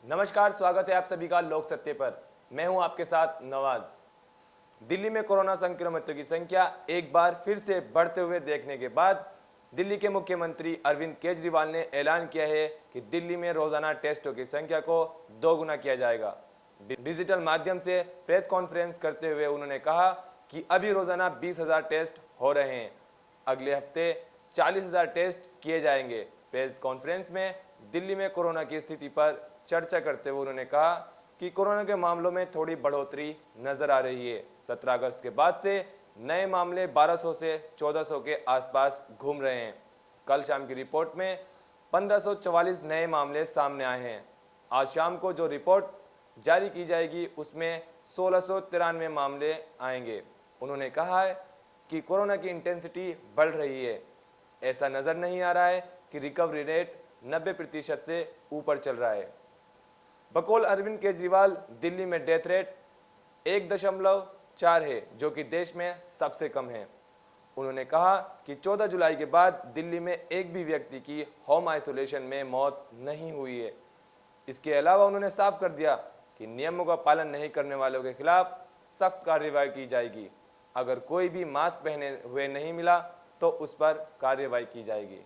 नमस्कार, स्वागत है आप सभी का लोक सत्य पर। मैं हूं आपके साथ नवाज। दिल्ली में कोरोना संक्रमितों की संख्या एक बार फिर से बढ़ते हुए देखने के बाद दिल्ली के मुख्यमंत्री अरविंद केजरीवाल ने ऐलान किया है कि दिल्ली में रोजाना टेस्टों की संख्या को दोगुना किया जाएगा। डिजिटल माध्यम से प्रेस कॉन्फ्रेंस करते हुए उन्होंने कहा कि अभी रोजाना 20,000 टेस्ट हो रहे हैं, अगले हफ्ते 40,000 टेस्ट किए जाएंगे। प्रेस कॉन्फ्रेंस में दिल्ली में कोरोना की स्थिति पर चर्चा करते हुए उन्होंने कहा कि कोरोना के मामलों में थोड़ी बढ़ोतरी नजर आ रही है। 17 अगस्त के बाद से नए मामले 1200 से 1400 के आसपास घूम रहे हैं। कल शाम की रिपोर्ट में 1544 नए मामले सामने आए हैं। आज शाम को जो रिपोर्ट जारी की जाएगी उसमें 1693 मामले आएंगे। उन्होंने कहा है कि कोरोना की इंटेंसिटी बढ़ रही है। ऐसा नजर नहीं आ रहा है कि रिकवरी रेट 90% से ऊपर चल रहा है। बकौल अरविंद केजरीवाल, दिल्ली में डेथ रेट 1.4 है, जो कि देश में सबसे कम है। उन्होंने कहा कि 14 जुलाई के बाद दिल्ली में एक भी व्यक्ति की होम आइसोलेशन में मौत नहीं हुई है। इसके अलावा उन्होंने साफ कर दिया कि नियमों का पालन नहीं करने वालों के खिलाफ सख्त कार्रवाई की जाएगी। अगर कोई भी मास्क पहने हुए नहीं मिला तो उस पर कार्रवाई की जाएगी।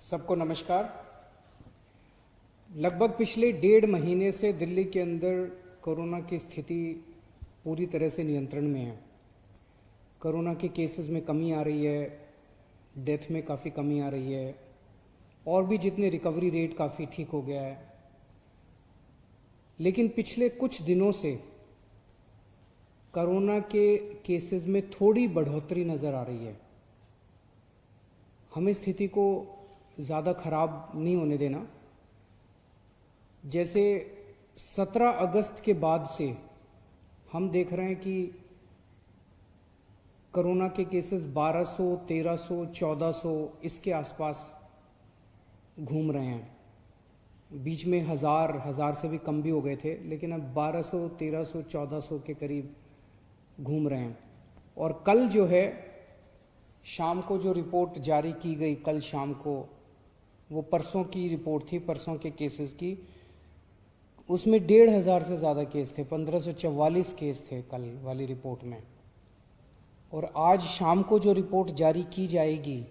सबको नमस्कार। लगभग पिछले 1.5 महीने से दिल्ली के अंदर कोरोना की स्थिति पूरी तरह से नियंत्रण में है। कोरोना के केसेस में कमी आ रही है, डेथ में काफ़ी कमी आ रही है और भी जितने रिकवरी रेट काफ़ी ठीक हो गया है। लेकिन पिछले कुछ दिनों से कोरोना के केसेस में थोड़ी बढ़ोतरी नज़र आ रही है। हमें स्थिति को ज़्यादा खराब नहीं होने देना। जैसे 17 अगस्त के बाद से हम देख रहे हैं कि कोरोना के केसेस 1200, 1300, 1400 इसके आसपास घूम रहे हैं। बीच में हजार से भी कम भी हो गए थे, लेकिन अब 1200, 1300, 1400 के करीब घूम रहे हैं। और कल जो है शाम को जो रिपोर्ट जारी की गई, कल शाम को, वो परसों की रिपोर्ट थी, परसों के केसेस की। उसमें 1,500 से ज़्यादा केस थे, 1544 केस थे कल वाली रिपोर्ट में। और आज शाम को जो रिपोर्ट जारी की जाएगी,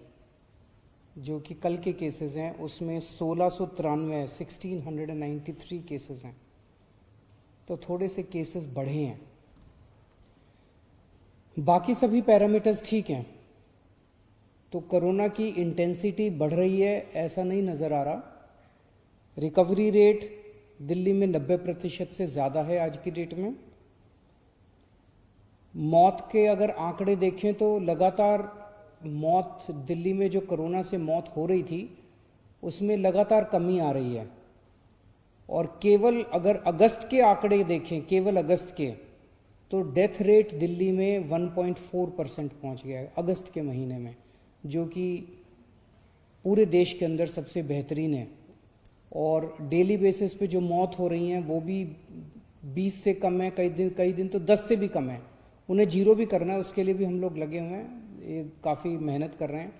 जो कि कल के केसेस हैं, उसमें 1693 केसेस हैं। तो थोड़े से केसेस बढ़े हैं। बाकी सभी पैरामीटर्स ठीक हैं। तो कोरोना की इंटेंसिटी बढ़ रही है ऐसा नहीं नज़र आ रहा। रिकवरी रेट दिल्ली में 90% से ज़्यादा है आज की डेट में। मौत के अगर आंकड़े देखें तो लगातार मौत दिल्ली में जो कोरोना से मौत हो रही थी उसमें लगातार कमी आ रही है। और केवल अगर अगस्त के आंकड़े देखें, केवल अगस्त के, तो डेथ रेट दिल्ली में 1.4% पहुंच गया है अगस्त के महीने में, जो कि पूरे देश के अंदर सबसे बेहतरीन है। और डेली बेसिस पे जो मौत हो रही हैं वो भी 20 से कम है, कई दिन तो 10 से भी कम है। उन्हें जीरो भी करना है, उसके लिए भी हम लोग लगे हुए हैं। ये काफ़ी मेहनत कर रहे हैं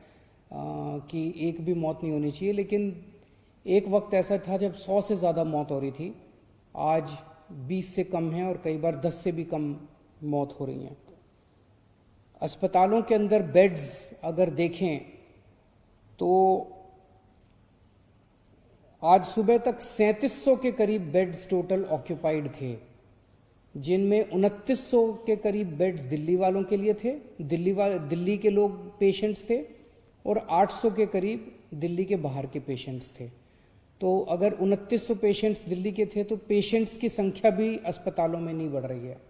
कि एक भी मौत नहीं होनी चाहिए। लेकिन एक वक्त ऐसा था जब 100 से ज़्यादा मौत हो रही थी। आज 20 से कम है और कई बार 10 से भी कम मौत हो रही हैं। अस्पतालों के अंदर बेड्स अगर देखें तो आज सुबह तक 3700 के करीब बेड्स टोटल ऑक्यूपाइड थे, जिनमें 2900 के करीब बेड्स दिल्ली वालों के लिए थे, दिल्ली के लोग पेशेंट्स थे, और 800 के करीब दिल्ली के बाहर के पेशेंट्स थे। तो अगर 2900 पेशेंट्स दिल्ली के थे तो पेशेंट्स की संख्या भी अस्पतालों में नहीं बढ़ रही है।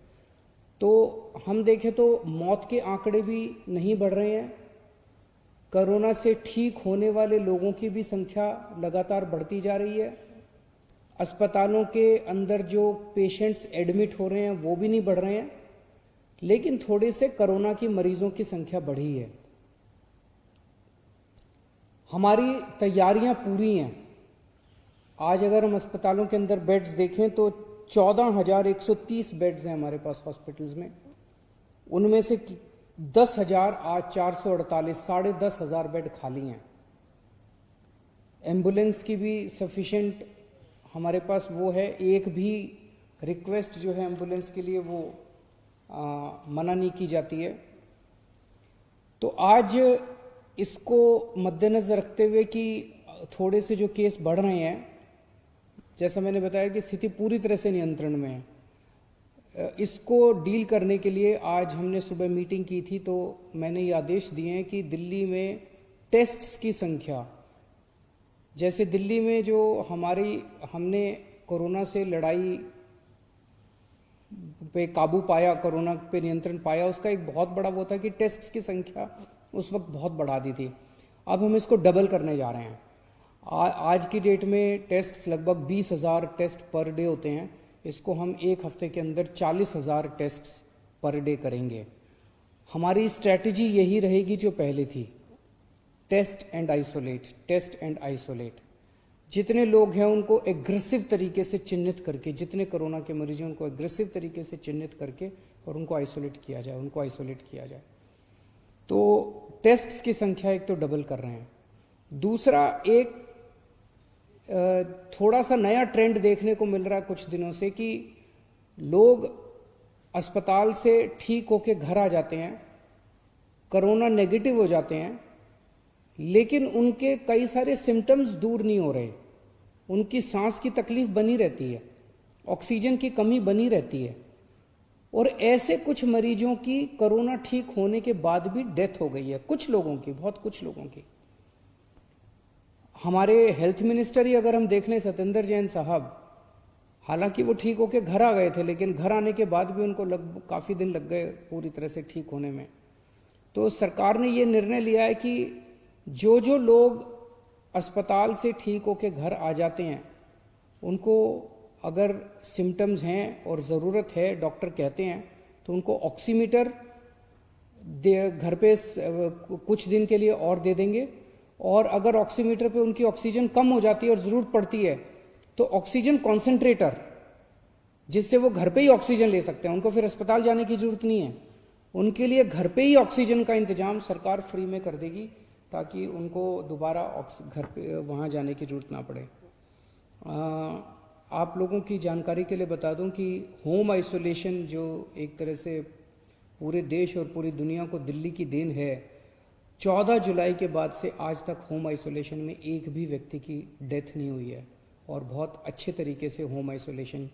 तो हम देखें तो मौत के आंकड़े भी नहीं बढ़ रहे हैं। कोरोना से ठीक होने वाले लोगों की भी संख्या लगातार बढ़ती जा रही है। अस्पतालों के अंदर जो पेशेंट्स एडमिट हो रहे हैं वो भी नहीं बढ़ रहे हैं, लेकिन थोड़े से कोरोना की मरीजों की संख्या बढ़ी है। हमारी तैयारियां पूरी हैं। आज अगर हम अस्पतालों के अंदर बेड्स देखें तो 14,130 बेड्स हैं हमारे पास हॉस्पिटल्स में। उनमें से 10,000 आज 448, 10,500 बेड खाली हैं। एम्बुलेंस की भी सफिशेंट हमारे पास वो है, एक भी रिक्वेस्ट जो है एम्बुलेंस के लिए वो मना नहीं की जाती है। तो आज इसको मद्देनजर रखते हुए कि थोड़े से जो केस बढ़ रहे हैं, जैसा मैंने बताया कि स्थिति पूरी तरह से नियंत्रण में है, इसको डील करने के लिए आज हमने सुबह मीटिंग की थी। तो मैंने ये आदेश दिए हैं कि दिल्ली में टेस्ट्स की संख्या, जैसे दिल्ली में जो हमने कोरोना से लड़ाई पे काबू पाया, कोरोना पे नियंत्रण पाया, उसका एक बहुत बड़ा वो था कि टेस्ट्स की संख्या उस वक्त बहुत बढ़ा दी थी। अब हम इसको डबल करने जा रहे हैं। आज की डेट में टेस्ट्स लगभग 20,000 टेस्ट पर डे होते हैं, इसको हम एक हफ्ते के अंदर 40,000 टेस्ट पर डे करेंगे। हमारी स्ट्रैटेजी यही रहेगी जो पहले थी, test and isolate, test and isolate. जितने लोग हैं उनको एग्रेसिव तरीके से चिन्हित करके, जितने कोरोना के मरीज हैं उनको एग्रेसिव तरीके से चिन्हित करके और उनको आइसोलेट किया जाए, तो टेस्ट्स की संख्या एक तो डबल कर रहे हैं। दूसरा, एक थोड़ा सा नया ट्रेंड देखने को मिल रहा है कुछ दिनों से कि लोग अस्पताल से ठीक होके घर आ जाते हैं, कोरोना नेगेटिव हो जाते हैं, लेकिन उनके कई सारे सिम्टम्स दूर नहीं हो रहे। उनकी सांस की तकलीफ बनी रहती है, ऑक्सीजन की कमी बनी रहती है, और ऐसे कुछ मरीजों की कोरोना ठीक होने के बाद भी डेथ हो गई है, कुछ लोगों की, बहुत कुछ लोगों की। हमारे हेल्थ मिनिस्टर ही अगर हम देख लें, सत्येंद्र जैन साहब, हालांकि वो ठीक होके घर आ गए थे, लेकिन घर आने के बाद भी उनको काफी दिन लग गए पूरी तरह से ठीक होने में। तो सरकार ने ये निर्णय लिया है कि जो जो लोग अस्पताल से ठीक होके घर आ जाते हैं, उनको अगर सिम्टम्स हैं और ज़रूरत है, डॉक्टर कहते हैं, तो उनको ऑक्सीमीटर घर पे कुछ दिन के लिए और दे देंगे। और अगर ऑक्सीमीटर पे उनकी ऑक्सीजन कम हो जाती है और ज़रूरत पड़ती है, तो ऑक्सीजन कॉन्सेंट्रेटर, जिससे वो घर पे ही ऑक्सीजन ले सकते हैं, उनको फिर अस्पताल जाने की जरूरत नहीं है। उनके लिए घर पे ही ऑक्सीजन का इंतजाम सरकार फ्री में कर देगी, ताकि उनको दोबारा घर पे वहाँ जाने की जरूरत ना पड़े। आप लोगों की जानकारी के लिए बता दूं कि होम आइसोलेशन जो एक तरह से पूरे देश और पूरी दुनिया को दिल्ली की देन है, 14 जुलाई के बाद से आज तक होम आइसोलेशन में एक भी व्यक्ति की डेथ नहीं हुई है और बहुत अच्छे तरीके से होम आइसोलेशन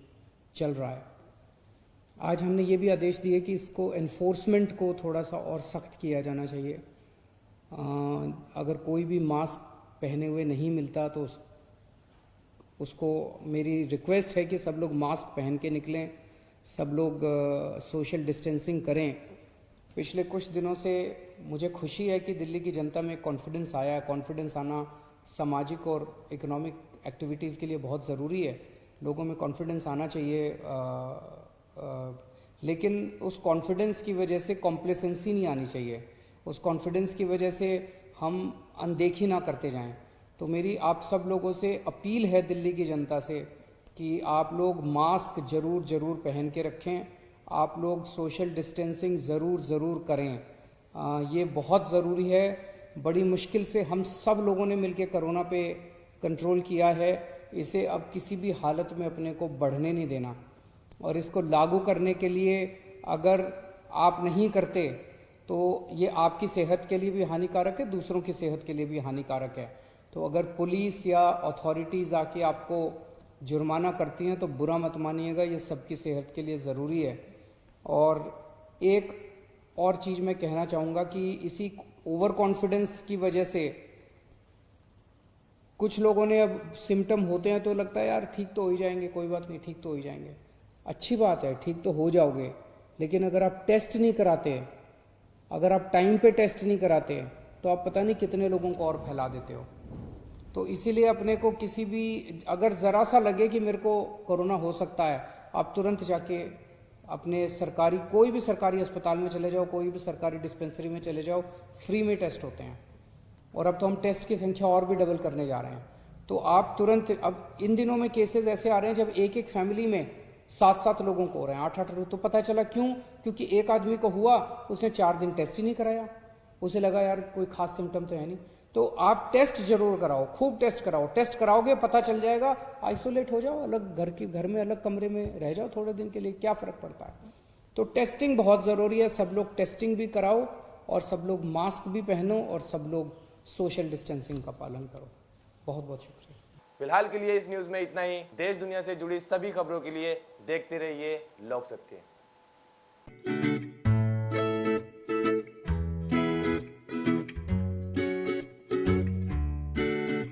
चल रहा है। आज हमने ये भी आदेश दिए कि इसको एनफोर्समेंट को थोड़ा सा और सख्त किया जाना चाहिए। अगर कोई भी मास्क पहने हुए नहीं मिलता तो उसको मेरी रिक्वेस्ट है कि सब लोग मास्क पहन के निकलें, सब लोग सोशल डिस्टेंसिंग करें। पिछले कुछ दिनों से मुझे खुशी है कि दिल्ली की जनता में कॉन्फिडेंस आया है। कॉन्फिडेंस आना सामाजिक और इकोनॉमिक एक्टिविटीज़ के लिए बहुत ज़रूरी है, लोगों में कॉन्फिडेंस आना चाहिए। लेकिन उस कॉन्फिडेंस की वजह से कॉम्प्लेसेंसी नहीं आनी चाहिए, उस कॉन्फिडेंस की वजह से हम अनदेखी ना करते जाएं। तो मेरी आप सब लोगों से अपील है, दिल्ली की जनता से, कि आप लोग मास्क ज़रूर पहन के रखें, आप लोग सोशल डिस्टेंसिंग ज़रूर करें। ये बहुत ज़रूरी है। बड़ी मुश्किल से हम सब लोगों ने मिलकर कोरोना पे कंट्रोल किया है, इसे अब किसी भी हालत में अपने को बढ़ने नहीं देना। और इसको लागू करने के लिए अगर आप नहीं करते तो ये आपकी सेहत के लिए भी हानिकारक है, दूसरों की सेहत के लिए भी हानिकारक है। तो अगर पुलिस या अथॉरिटीज़ आके आपको जुर्माना करती हैं तो बुरा मत मानिएगा, ये सबकी सेहत के लिए ज़रूरी है। और एक और चीज़ मैं कहना चाहूँगा कि इसी ओवर कॉन्फिडेंस की वजह से कुछ लोगों ने, अब सिम्टम होते हैं तो लगता है यार ठीक तो हो ही जाएंगे, कोई बात नहीं, ठीक तो हो ही जाएंगे। अच्छी बात है, ठीक तो हो जाओगे, लेकिन अगर आप टेस्ट नहीं कराते, अगर आप टाइम पे टेस्ट नहीं कराते, तो आप पता नहीं कितने लोगों को और फैला देते हो। तो इसीलिए अपने को किसी भी, अगर ज़रा सा लगे कि मेरे को कोरोना हो सकता है, आप तुरंत जाके अपने सरकारी, कोई भी सरकारी अस्पताल में चले जाओ, कोई भी सरकारी डिस्पेंसरी में चले जाओ, फ्री में टेस्ट होते हैं। और अब तो हम टेस्ट की संख्या और भी डबल करने जा रहे हैं। तो आप तुरंत, अब इन दिनों में केसेस ऐसे आ रहे हैं जब एक फैमिली में 7 लोगों को हो रहे हैं, 8 लोग। तो पता चला क्यों? क्योंकि एक आदमी को हुआ, उसने 4 दिन टेस्ट ही नहीं कराया, उसे लगा यार कोई खास सिम्टम तो है नहीं। तो आप टेस्ट जरूर कराओ, खूब टेस्ट कराओ। टेस्ट कराओगे पता चल जाएगा, आइसोलेट हो जाओ, अलग घर में अलग कमरे में रह जाओ थोड़े दिन के लिए, क्या फर्क पड़ता है। तो टेस्टिंग बहुत ज़रूरी है, सब लोग टेस्टिंग भी कराओ और सब लोग मास्क भी पहनो और सब लोग सोशल डिस्टेंसिंग का पालन करो। बहुत बहुत शुक्रिया। फिलहाल के लिए इस न्यूज़ में इतना ही। देश दुनिया से जुड़ी सभी खबरों के लिए देखते रहिए लोक सत्य।